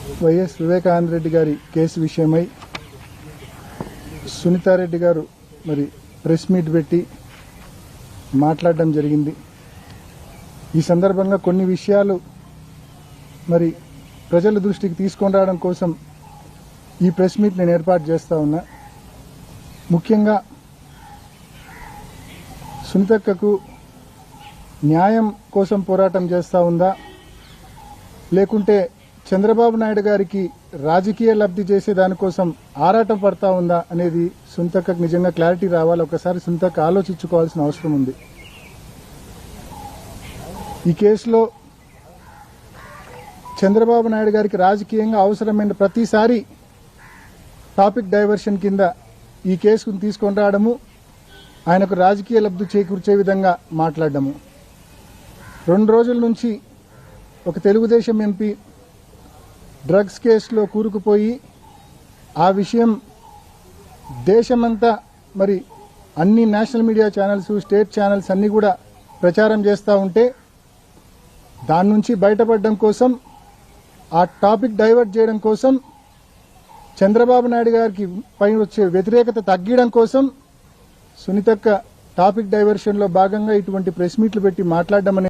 YS Vivekananda Reddy గారి case విషయమై సునీతారెడ్డి గారు మరి ప్రెస్ మీట్ పెట్టి మాట్లాడడం జరిగింది. ఈ సందర్భంగా కొన్ని విషయాలు మరి ప్రజల దృష్టికి తీసుకొని రావడం కోసం ఈ ప్రెస్ మీట్ నేను ఏర్పాటు చేస్తా ఉన్నా. ముఖ్యంగా సునీతక్కకు న్యాయం కోసం పోరాటం చేస్తూ ఉందా, లేకుంటే చంద్రబాబు నాయుడు గారికి రాజకీయ లబ్ధి చేసే దానికోసం ఆరాటం పడతా ఉందా అనేది సునీతక్కకు నిజంగా క్లారిటీ రావాలి. ఒకసారి సునీతక్క ఆలోచించుకోవాల్సిన అవసరం ఉంది. ఈ కేసులో చంద్రబాబు నాయుడు గారికి రాజకీయంగా అవసరమైన ప్రతిసారి టాపిక్ డైవర్షన్ కింద ఈ కేసును తీసుకొని రావడము, ఆయనకు రాజకీయ లబ్ధి చేకూర్చే విధంగా మాట్లాడడము. 2 రోజుల నుంచి ఒక తెలుగుదేశం ఎంపీ డ్రగ్స్ కేసులో కూరుకుపోయి ఆ విషయం దేశమంతా మరి అన్ని national media channels, state channels అన్నీ కూడా ప్రచారం చేస్తూ ఉంటే దాని నుంచి బయటపడడం కోసం, ఆ టాపిక్ డైవర్ట్ చేయడం కోసం, చంద్రబాబు నాయుడు గారికి పైన వచ్చే వ్యతిరేకత తగ్గడం కోసం సునీతక్క టాపిక్ డైవర్షన్లో భాగంగా ఇటువంటి ప్రెస్ మీట్లు పెట్టి మాట్లాడడం